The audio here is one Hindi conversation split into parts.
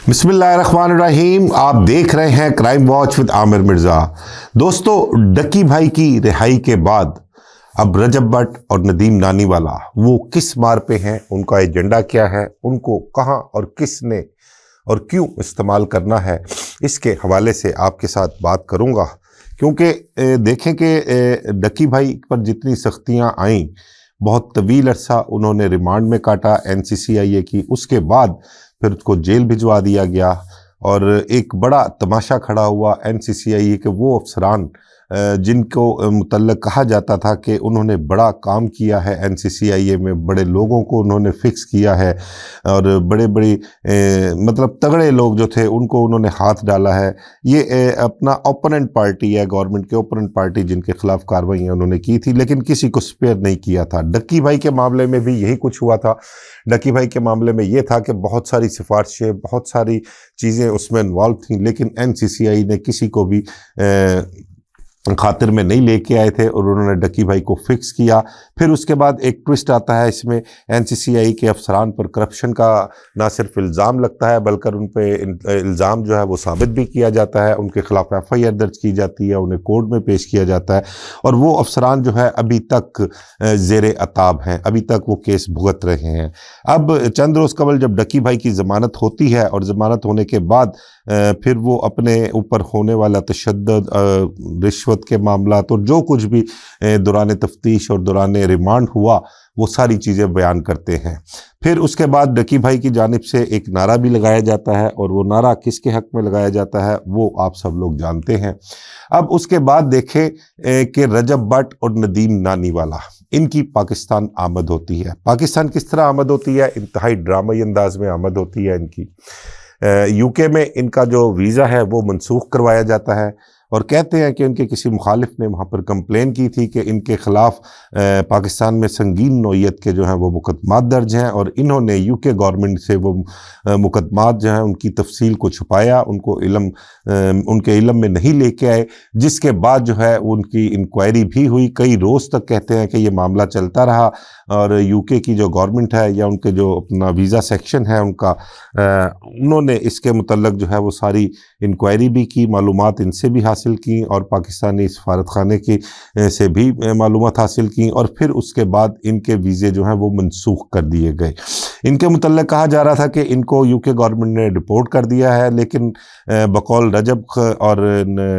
बिस्मिल्लाहिर्रहमानिर्रहीम। आप देख रहे हैं crime watch with Aamir Mirza. दोस्तों, डक्की भाई की रिहाई के बाद अब रजब भट्ट और नदीम नानीवाला वो किस मार पे हैं, उनका एजेंडा क्या है, उनको कहां और किसने और क्यों इस्तेमाल करना है, इसके हवाले से आपके साथ बात करूंगा। क्योंकि देखें कि डक्की भाई पर जितनी सख्तियां आईं, बहुत तवील अरसा उन्होंने रिमांड में काटा NCCIA की, उसके बाद फिर उसको जेल भिजवा दिया गया और एक बड़ा तमाशा खड़ा हुआ NCCIA के वो अफसरान जिनको मुतल्लक कहा जाता था कि उन्होंने बड़ा काम किया है NCCIA में, बड़े लोगों को उन्होंने फिक्स किया है और बड़े बड़े मतलब तगड़े लोग जो थे उनको उन्होंने हाथ डाला है। ये अपना ओपोनेंट पार्टी है, गवर्नमेंट के ओपोनेंट पार्टी जिनके खिलाफ कार्रवाइयाँ उन्होंने की थी, लेकिन किसी को स्पेयर नहीं किया था। डक्की भाई के मामले में भी यही कुछ हुआ था। डक्की भाई के मामले में ये था कि बहुत सारी सिफारिशें, बहुत सारी चीज़ें उसमें इन्वॉल्व थी, लेकिन NCCI ने किसी को भी खातिर में नहीं लेके आए थे और उन्होंने डक्की भाई को फिक्स किया। फिर उसके बाद एक ट्विस्ट आता है इसमें, NCCI के अफसरान पर करप्शन का ना सिर्फ इल्ज़ाम लगता है बल्कि उन पे इल्ज़ाम जो है वो साबित भी किया जाता है, उनके खिलाफ FIR दर्ज की जाती है, उन्हें कोर्ट में पेश किया जाता है और वो अफसरान जो है अभी तक ज़ेरे अताब हैं, अभी तक वो केस भुगत रहे हैं। अब चंद रोज़ कबल जब डक्की भाई की ज़मानत होती है और ज़मानत होने के बाद फिर वो अपने ऊपर होने वाला तशद्दुद, रिश्वत के मामला, तो जो कुछ भी दौरान तफ्तीश और दौरान रिमांड हुआ वो सारी चीज़ें बयान करते हैं। फिर उसके बाद डक्की भाई की जानिब से एक नारा भी लगाया जाता है और वो नारा किसके हक़ में लगाया जाता है वो आप सब लोग जानते हैं। अब उसके बाद देखें कि रजब भट्ट और नदीम नानीवाला, इनकी पाकिस्तान आमद होती है। पाकिस्तान किस तरह आमद होती है? इंतहाई ड्रामाई अंदाज में आमद होती है इनकी। UK में इनका जो वीज़ा है वो मनसूख करवाया जाता है और कहते हैं कि उनके किसी मुखालिफ ने वहाँ पर कंप्लेन की थी कि इनके ख़िलाफ़ पाकिस्तान में संगीन नौइयत के जो हैं वो मुकदमात दर्ज हैं और इन्होंने UK गवर्नमेंट से वो मुकदमात जो हैं उनकी तफसील को छुपाया, उनको उनके इल्म में नहीं लेके आए, जिसके बाद जो है उनकी इंक्वायरी भी हुई। कई रोज़ तक कहते हैं कि ये मामला चलता रहा और UK की जो गवर्नमेंट है या उनके जो अपना वीज़ा सेक्शन है उनका, उन्होंने इसके मुतल्लक जो है वो सारी इंक्वायरी भी की, मालूमात इनसे भी हासिल की और पाकिस्तानी सफारत खाने की से भी मालूमात हासिल की और फिर उसके बाद इनके वीज़े जो हैं वो मनसूख कर दिए गए। इनके मुतल्लिक़ कहा जा रहा था कि इनको UK गवर्नमेंट ने डिपोर्ट कर दिया है, लेकिन बकौल रजब और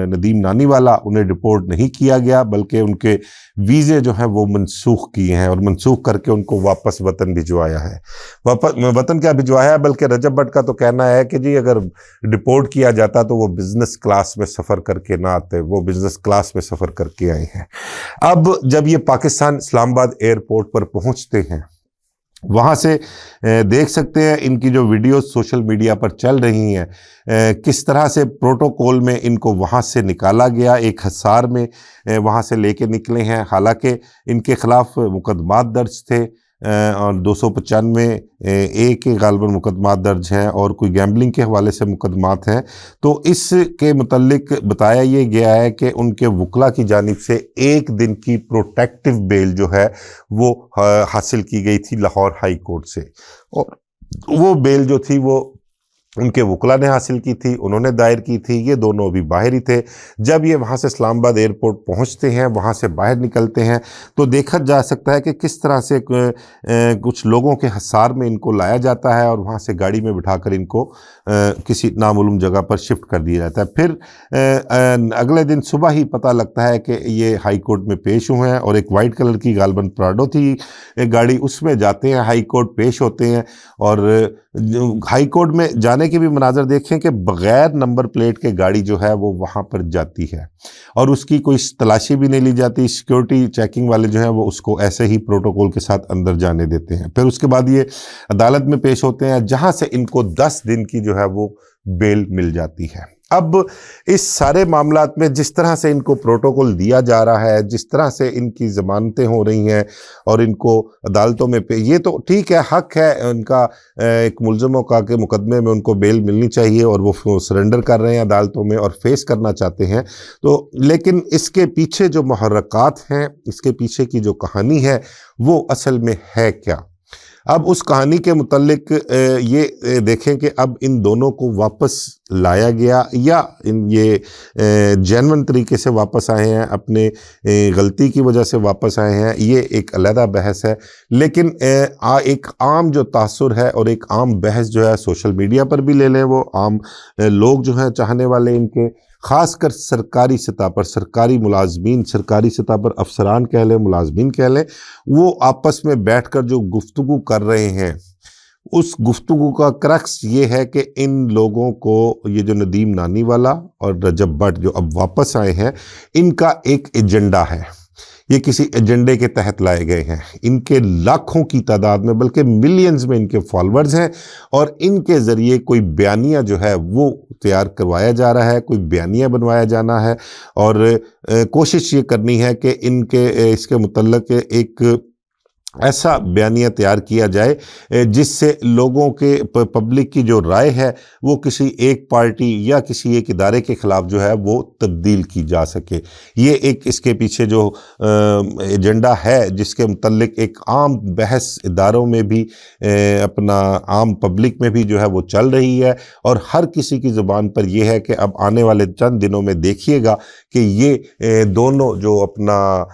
नदीम नानीवाला उन्हें डिपोर्ट नहीं किया गया, बल्कि उनके वीज़े जो हैं वो मनसूख किए हैं और मनसूख करके उनको वापस वतन भिजवाया है। वतन क्या भिजवाया है, बल्कि रजब भट्ट का तो कहना है कि जी अगर डिपोर्ट किया जाता तो वो बिज़नेस क्लास में सफ़र करके ना आते, वो बिज़नेस क्लास में सफ़र करके आए हैं। अब जब ये पाकिस्तान इस्लामाबाद एयरपोर्ट पर पहुंचते हैं, वहाँ से देख सकते हैं इनकी जो वीडियोस सोशल मीडिया पर चल रही हैं, किस तरह से प्रोटोकॉल में इनको वहाँ से निकाला गया, एक हिसार में वहाँ से लेके निकले हैं। हालांकि इनके ख़िलाफ़ मुकदमात दर्ज थे और 295 के गालबन मुकदमात दर्ज हैं और कोई गैम्बलिंग के हवाले से मुकदमात हैं। तो इसके मुतल्लिक बताया ये गया है कि उनके वकला की जानिब से एक दिन की प्रोटेक्टिव बेल जो है वो हासिल की गई थी लाहौर हाई कोर्ट से और वो बेल जो थी वो उनके वकला ने हासिल की थी, उन्होंने दायर की थी। ये दोनों अभी बाहर ही थे। जब ये वहाँ से इस्लामाबाद एयरपोर्ट पहुँचते हैं, वहाँ से बाहर निकलते हैं, तो देखा जा सकता है कि किस तरह से कुछ लोगों के हिसार में इनको लाया जाता है और वहाँ से गाड़ी में बिठाकर इनको किसी नामालूम जगह पर शिफ्ट कर दिया जाता है। फिर अगले दिन सुबह ही पता लगता है कि ये हाई कोर्ट में पेश हुए हैं और एक वाइट कलर की गालबन प्राडो थी एक गाड़ी, उसमें जाते हैं, हाई कोर्ट पेश होते हैं और हाई कोर्ट में जाने के भी मनाजर देखें कि बग़ैर नंबर प्लेट के गाड़ी जो है वो वहाँ पर जाती है और उसकी कोई तलाशी भी नहीं ली जाती। सिक्योरिटी चेकिंग वाले जो हैं वो उसको ऐसे ही प्रोटोकॉल के साथ अंदर जाने देते हैं। फिर उसके बाद ये अदालत में पेश होते हैं, जहाँ से इनको 10 दिन की जो है वो बेल मिल जाती है। अब इस सारे मामलात में जिस तरह से इनको प्रोटोकॉल दिया जा रहा है, जिस तरह से इनकी ज़मानतें हो रही हैं और इनको अदालतों में ये तो ठीक है, हक़ है उनका, एक मुलज़मों का के मुकदमे में उनको बेल मिलनी चाहिए और वो सरेंडर कर रहे हैं अदालतों में और फेस करना चाहते हैं। तो लेकिन इसके पीछे जो मुहर्रकात हैं, इसके पीछे की जो कहानी है वो असल में है क्या? अब उस कहानी के मुतल्लिक ये देखें कि अब इन दोनों को वापस लाया गया या ये जेन्युइन तरीके से वापस आए हैं, अपने गलती की वजह से वापस आए हैं, ये एक अलहदा बहस है। लेकिन एक आम जो तासुर है और एक आम बहस जो है सोशल मीडिया पर भी ले लें, वो आम लोग जो हैं चाहने वाले इनके, ख़ासकर सरकारी सतह पर, सरकारी मुलाजमीन, सरकारी सतह पर अफसरान कह लें, मुलाजमीन कह लें, वो आपस में बैठकर जो गुफ्तगू कर रहे हैं, उस गुफ्तगू का क्रक्स ये है कि इन लोगों को, ये जो नदीम नानीवाला और रजब भट्ट जो अब वापस आए हैं, इनका एक एजेंडा है। ये किसी एजेंडे के तहत लाए गए हैं। इनके लाखों की तादाद में, बल्कि मिलियंस में इनके फॉलोअर्स हैं और इनके ज़रिए कोई बयानिया जो है वो तैयार करवाया जा रहा है, कोई बयानिया बनवाया जाना है और कोशिश ये करनी है कि इनके इसके मुतल्लिक़ एक ऐसा बयानिया तैयार किया जाए जिससे लोगों के पब्लिक की जो राय है वो किसी एक पार्टी या किसी एक इदारे के ख़िलाफ़ जो है वो तब्दील की जा सके। ये एक इसके पीछे जो एजेंडा है, जिसके मुतल्लिक एक आम बहस इदारों में भी, अपना आम पब्लिक में भी जो है वो चल रही है और हर किसी की ज़ुबान पर यह है कि अब आने वाले चंद दिनों में देखिएगा कि ये दोनों जो अपना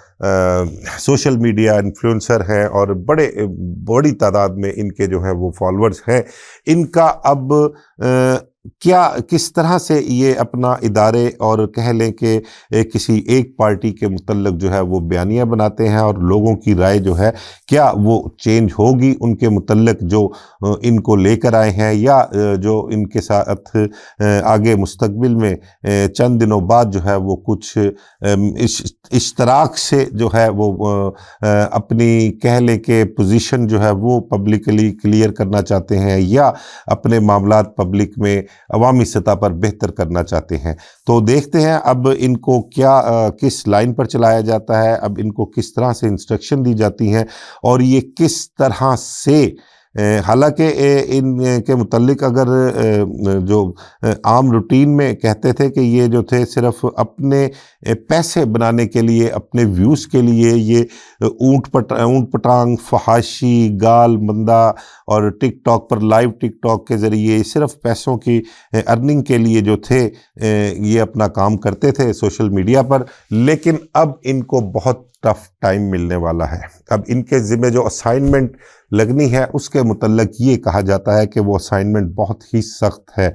सोशल मीडिया इन्फ्लुएंसर हैं और बड़ी तादाद में इनके जो हैं वो फॉलोअर्स हैं, इनका अब क्या, किस तरह से ये अपना इदारे और कह लें कि किसी एक पार्टी के मुतल्लिक़ जो है वो बयानियाँ बनाते हैं और लोगों की राय जो है क्या वो चेंज होगी उनके मुतल्लिक़ जो इनको लेकर आए हैं, या जो इनके साथ आगे मुस्तकबिल में चंद दिनों बाद जो है वो कुछ इश्तराक से जो है वो अपनी कह लें कि पोजीशन जो है वो पब्लिकली क्लियर करना चाहते हैं या अपने मामलात पब्लिक में अवामी सतह पर बेहतर करना चाहते हैं। तो देखते हैं अब इनको क्या किस लाइन पर चलाया जाता है, अब इनको किस तरह से इंस्ट्रक्शन दी जाती हैं और ये किस तरह से, हालांकि इनके मुतल्लिक अगर जो आम रूटीन में कहते थे कि ये जो थे सिर्फ अपने पैसे बनाने के लिए, अपने व्यूज़ के लिए ये ऊंट पटांग, फहाशी, गाल मंदा और टिकटॉक पर लाइव टिकटॉक के ज़रिए सिर्फ पैसों की अर्निंग के लिए जो थे ये अपना काम करते थे सोशल मीडिया पर। लेकिन अब इनको बहुत टफ टाइम मिलने वाला है। अब इनके ज़िम्मे जो असाइनमेंट लगनी है उसके मुतल्लिक ये कहा जाता है कि वो असाइनमेंट बहुत ही सख्त है।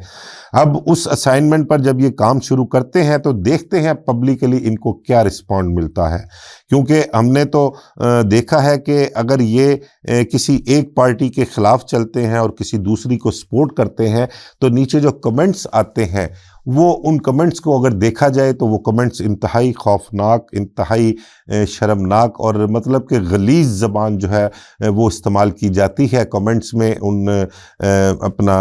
अब उस असाइनमेंट पर जब ये काम शुरू करते हैं तो देखते हैं पब्लिकली इनको क्या रिस्पॉन्ड मिलता है, क्योंकि हमने तो देखा है कि अगर ये किसी एक पार्टी के ख़िलाफ़ चलते हैं और किसी दूसरी को सपोर्ट करते हैं तो नीचे जो कमेंट्स आते हैं वो, उन कमेंट्स को अगर देखा जाए तो वो कमेंट्स इंतहाई खौफनाक, इंतहाई शर्मनाक और मतलब कि गलीज़ ज़बान जो है वो इस्तेमाल की जाती है कमेंट्स में उन अपना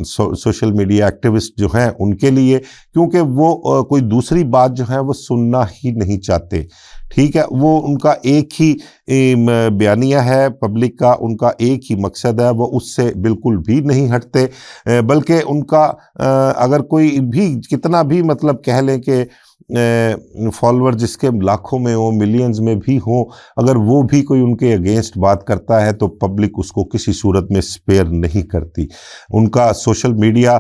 सोशल मीडिया एक्टिविस्ट जो हैं उनके लिए, क्योंकि वो कोई दूसरी बात जो है वो सुनना ही नहीं चाहते। ठीक है, वो उनका एक ही बयानिया है पब्लिक का, उनका एक ही मकसद है, वो उससे बिल्कुल भी नहीं हटते। बल्कि उनका अगर कोई भी कितना भी मतलब कह लें कि फॉलोअर जिसके लाखों में हो, मिलियंस में भी हो, अगर वो भी कोई उनके अगेंस्ट बात करता है तो पब्लिक उसको किसी सूरत में स्पेयर नहीं करती। उनका सोशल मीडिया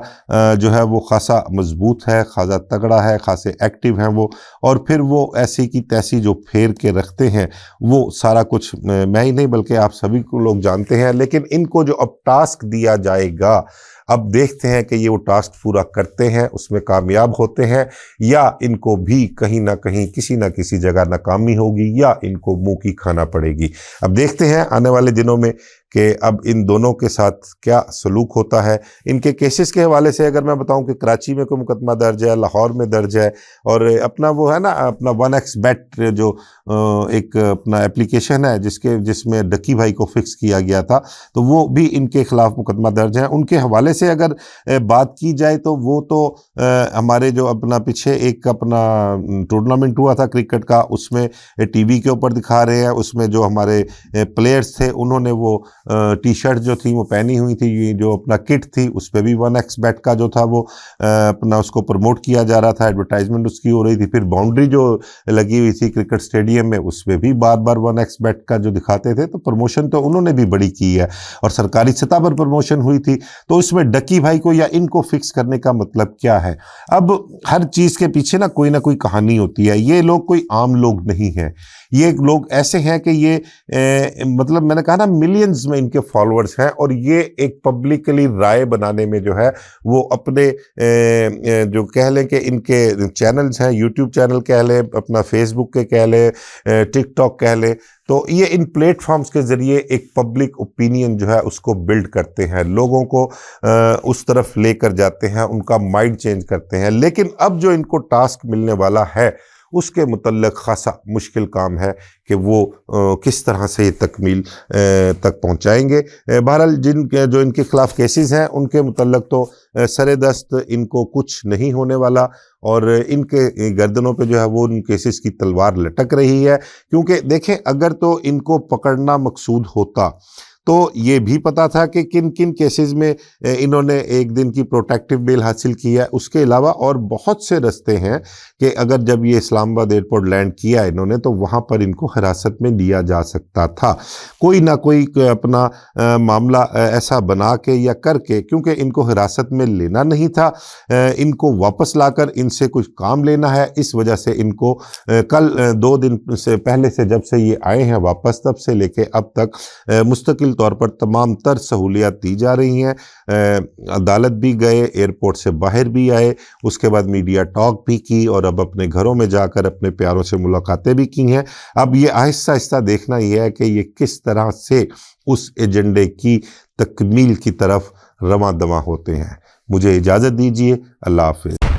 जो है वो खासा मजबूत है, खासा तगड़ा है, खासे एक्टिव हैं वो, और फिर वो ऐसी की तैसी जो फेर के रखते हैं वो सारा कुछ मैं ही नहीं बल्कि आप सभी को लोग जानते हैं। लेकिन इनको जो अब टास्क दिया जाएगा, अब देखते हैं कि ये वो टास्क पूरा करते हैं, उसमें कामयाब होते हैं, या इनको भी कहीं ना कहीं किसी ना किसी जगह नाकामी होगी या इनको मुंह की खाना पड़ेगी। अब देखते हैं आने वाले दिनों में कि अब इन दोनों के साथ क्या सलूक होता है। इनके केसेस के हवाले से अगर मैं बताऊं कि कराची में कोई मुकदमा दर्ज है, लाहौर में दर्ज है, और अपना वो है ना अपना 1xBet जो एक अपना एप्लीकेशन है जिसमें डक्की भाई को फिक्स किया गया था, तो वो भी इनके खिलाफ मुकदमा दर्ज है। उनके हवाले से अगर बात की जाए तो वो तो हमारे जो अपना पीछे एक अपना टूर्नामेंट हुआ था क्रिकेट का, उसमें टीवी के ऊपर दिखा रहे हैं, उसमें जो हमारे प्लेयर्स थे उन्होंने वो टी शर्ट जो थी वो पहनी हुई थी, ये जो अपना किट थी उस पर भी 1xBet का जो था वो अपना उसको प्रमोट किया जा रहा था, एडवर्टाइजमेंट उसकी हो रही थी। फिर बाउंड्री जो लगी हुई थी क्रिकेट स्टेडियम में उस पर भी बार बार 1xBet का जो दिखाते थे, तो प्रमोशन तो उन्होंने भी बड़ी की है और सरकारी सतह पर प्रमोशन हुई थी। तो इसमें डकी भाई को या इनको फिक्स करने का मतलब क्या है? अब हर चीज़ के पीछे ना कोई कहानी होती है। ये लोग कोई आम लोग नहीं हैं, ये लोग ऐसे हैं कि ये मतलब मैंने कहा ना मिलियंस में इनके फॉलोअर्स हैं और ये एक पब्लिकली राय बनाने में जो है वो अपने जो कह लें कि इनके चैनल्स हैं, यूट्यूब चैनल कह लें, अपना फेसबुक के कह लें, टिकटॉक कह लें, तो ये इन प्लेटफॉर्म्स के ज़रिए एक पब्लिक ओपिनियन जो है उसको बिल्ड करते हैं, लोगों को उस तरफ लेकर जाते हैं, उनका माइंड चेंज करते हैं। लेकिन अब जो इनको टास्क मिलने वाला है उसके मुतल्लिक़ खासा मुश्किल काम है कि वो किस तरह से ये तकमील तक पहुंचाएंगे। बहरहाल जो इनके ख़िलाफ़ केसेस हैं उनके मुतल्लिक़ तो सरेदस्त इनको कुछ नहीं होने वाला और इनके गर्दनों पे जो है वो उन केसेस की तलवार लटक रही है। क्योंकि देखें, अगर तो इनको पकड़ना मकसूद होता तो ये भी पता था कि किन किन केसेस में इन्होंने एक दिन की प्रोटेक्टिव बेल हासिल की है। उसके अलावा और बहुत से रास्ते हैं कि अगर जब ये इस्लामाबाद एयरपोर्ट लैंड किया इन्होंने तो वहाँ पर इनको हिरासत में लिया जा सकता था, कोई ना कोई अपना मामला ऐसा बना के या करके, क्योंकि इनको हिरासत में लेना नहीं था, इनको वापस लाकर इनसे कुछ काम लेना है। इस वजह से इनको कल 2 दिन से पहले से जब से ये आए हैं वापस, तब से लेके अब तक मुस्तकिल तौर पर तमाम तर सहूलियात दी जा रही हैं। अदालत भी गए, एयरपोर्ट से बाहर भी आए, उसके बाद मीडिया टॉक भी की और अब अपने घरों में जाकर अपने प्यारों से मुलाकातें भी की हैं। अब ये आहिस्ता आहिस्ता देखना यह है कि ये किस तरह से उस एजेंडे की तकमील की तरफ रवां दवां होते हैं। मुझे इजाज़त दीजिए, अल्लाह हाफ़िज़।